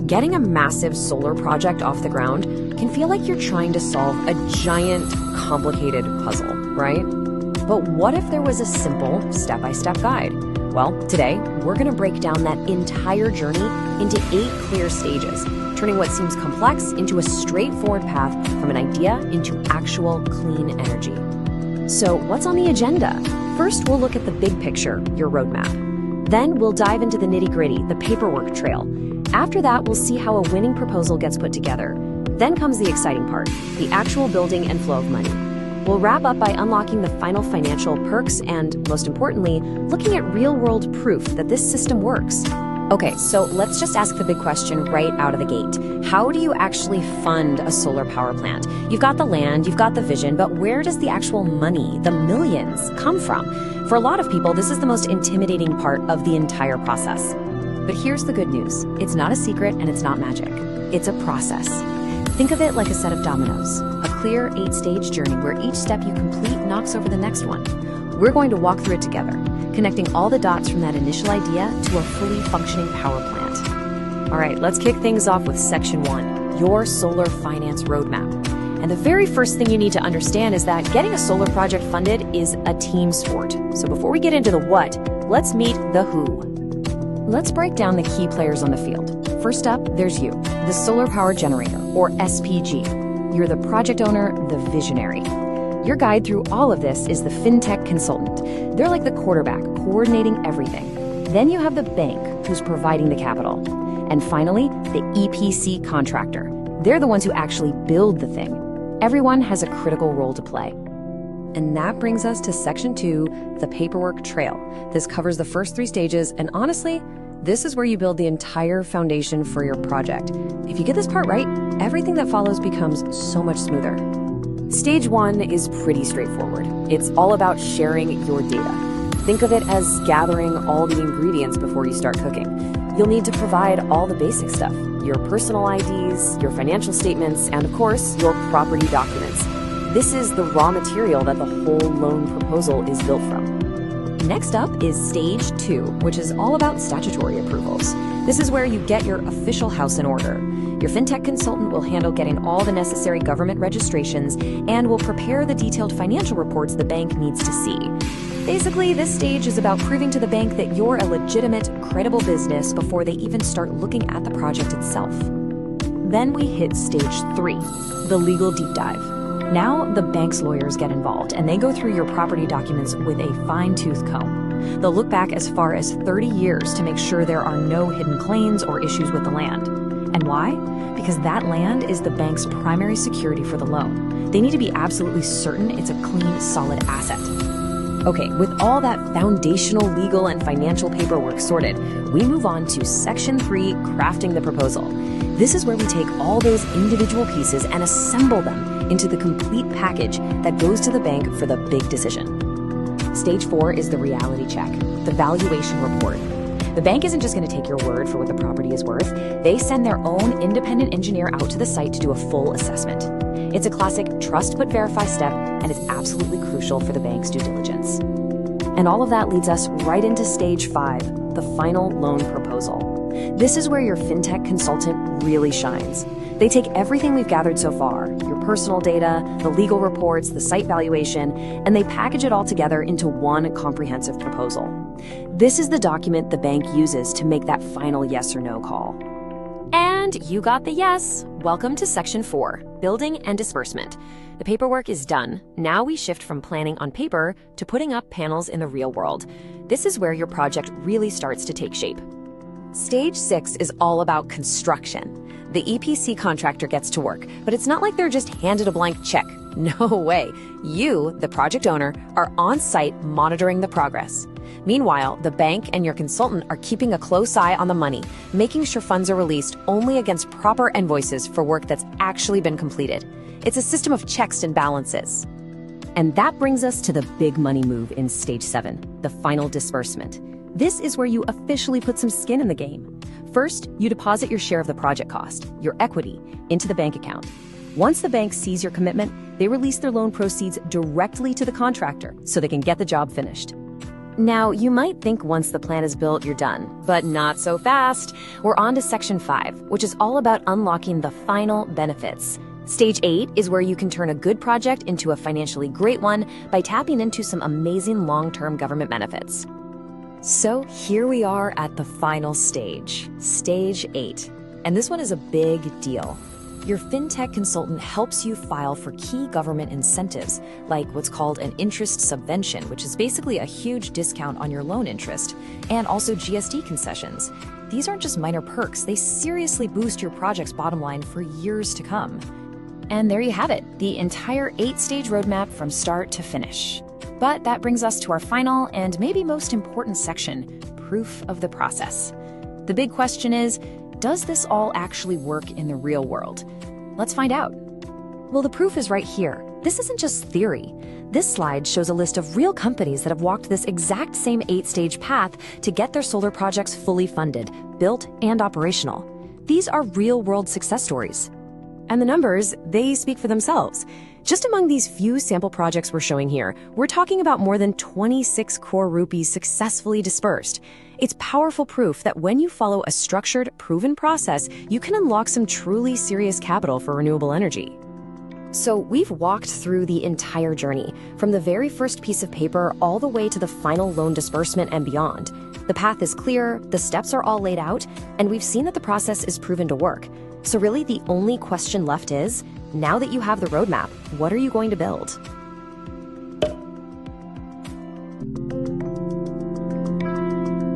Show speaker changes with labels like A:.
A: Getting a massive solar project off the ground can feel like you're trying to solve a giant, complicated puzzle, right? But what if there was a simple, step-by-step guide? Well, today, we're going to break down that entire journey into 8 clear stages, turning what seems complex into a straightforward path from an idea into actual clean energy. So what's on the agenda? First, we'll look at the big picture, your roadmap. Then we'll dive into the nitty-gritty, the paperwork trail. After that, we'll see how a winning proposal gets put together. Then comes the exciting part, the actual building and flow of money. We'll wrap up by unlocking the final financial perks and, most importantly, looking at real-world proof that this system works. Okay, so let's just ask the big question right out of the gate. How do you actually fund a solar power plant? You've got the land, you've got the vision, but where does the actual money, the millions, come from? For a lot of people, this is the most intimidating part of the entire process. But here's the good news. It's not a secret and it's not magic. It's a process. Think of it like a set of dominoes, a clear 8-stage journey where each step you complete knocks over the next one. We're going to walk through it together, connecting all the dots from that initial idea to a fully functioning power plant. All right, let's kick things off with Section 1, your solar finance roadmap. And the very first thing you need to understand is that getting a solar project funded is a team sport. So before we get into the what, let's meet the who. Let's break down the key players on the field. First up, there's you, the solar power generator, or SPG. You're the project owner, the visionary. Your guide through all of this is the fintech consultant. They're like the quarterback, coordinating everything. Then you have the bank, who's providing the capital. And finally, the EPC contractor. They're the ones who actually build the thing. Everyone has a critical role to play. And that brings us to Section 2, the paperwork trail. This covers the first 3 stages, and honestly, this is where you build the entire foundation for your project. If you get this part right, everything that follows becomes so much smoother. Stage 1 is pretty straightforward. It's all about sharing your data. Think of it as gathering all the ingredients before you start cooking. You'll need to provide all the basic stuff, your personal IDs, your financial statements, and of course, your property documents. This is the raw material that the whole loan proposal is built from. Next up is Stage 2, which is all about statutory approvals. This is where you get your official house in order. Your fintech consultant will handle getting all the necessary government registrations and will prepare the detailed financial reports the bank needs to see. Basically, this stage is about proving to the bank that you're a legitimate, credible business before they even start looking at the project itself. Then we hit Stage 3, the legal deep dive. Now, the bank's lawyers get involved, and they go through your property documents with a fine-tooth comb. They'll look back as far as 30 years to make sure there are no hidden claims or issues with the land. And why? Because that land is the bank's primary security for the loan. They need to be absolutely certain it's a clean, solid asset. Okay, with all that foundational legal and financial paperwork sorted, we move on to Section 3, crafting the proposal. This is where we take all those individual pieces and assemble them into the complete package that goes to the bank for the big decision. Stage 4 is the reality check, the valuation report. The bank isn't just going to take your word for what the property is worth. They send their own independent engineer out to the site to do a full assessment. It's a classic trust but verify step, and it's absolutely crucial for the bank's due diligence. And all of that leads us right into Stage 5, the final loan proposal. This is where your fintech consultant really shines. They take everything we've gathered so far, your personal data, the legal reports, the site valuation, and they package it all together into one comprehensive proposal. This is the document the bank uses to make that final yes or no call. And you got the yes. Welcome to Section 4, building and disbursement. The paperwork is done. Now we shift from planning on paper to putting up panels in the real world. This is where your project really starts to take shape. Stage 6 is all about construction. The EPC contractor gets to work, but it's not like they're just handed a blank check. No way. You, the project owner, are on site monitoring the progress. Meanwhile, the bank and your consultant are keeping a close eye on the money, making sure funds are released only against proper invoices for work that's actually been completed. It's a system of checks and balances. And that brings us to the big money move in Stage 7, the final disbursement. This is where you officially put some skin in the game. First, you deposit your share of the project cost, your equity, into the bank account. Once the bank sees your commitment, they release their loan proceeds directly to the contractor so they can get the job finished. Now, you might think once the plan is built, you're done, but not so fast. We're on to Section 5, which is all about unlocking the final benefits. Stage 8 is where you can turn a good project into a financially great one by tapping into some amazing long-term government benefits. So here we are at the final stage, Stage 8. And this one is a big deal. Your fintech consultant helps you file for key government incentives, like what's called an interest subvention, which is basically a huge discount on your loan interest, and also GST concessions. These aren't just minor perks, they seriously boost your project's bottom line for years to come. And there you have it, the entire 8-stage roadmap from start to finish. But that brings us to our final and maybe most important section, proof of the process. The big question is, does this all actually work in the real world? Let's find out. Well, the proof is right here. This isn't just theory. This slide shows a list of real companies that have walked this exact same 8-stage path to get their solar projects fully funded, built, and operational. These are real-world success stories. And the numbers, they speak for themselves. Just among these few sample projects we're showing here, we're talking about more than 26 crore rupees successfully dispersed. It's powerful proof that when you follow a structured, proven process, you can unlock some truly serious capital for renewable energy. So we've walked through the entire journey, from the very first piece of paper all the way to the final loan disbursement and beyond. The path is clear, the steps are all laid out, and we've seen that the process is proven to work. So really the only question left is, now that you have the roadmap, what are you going to build?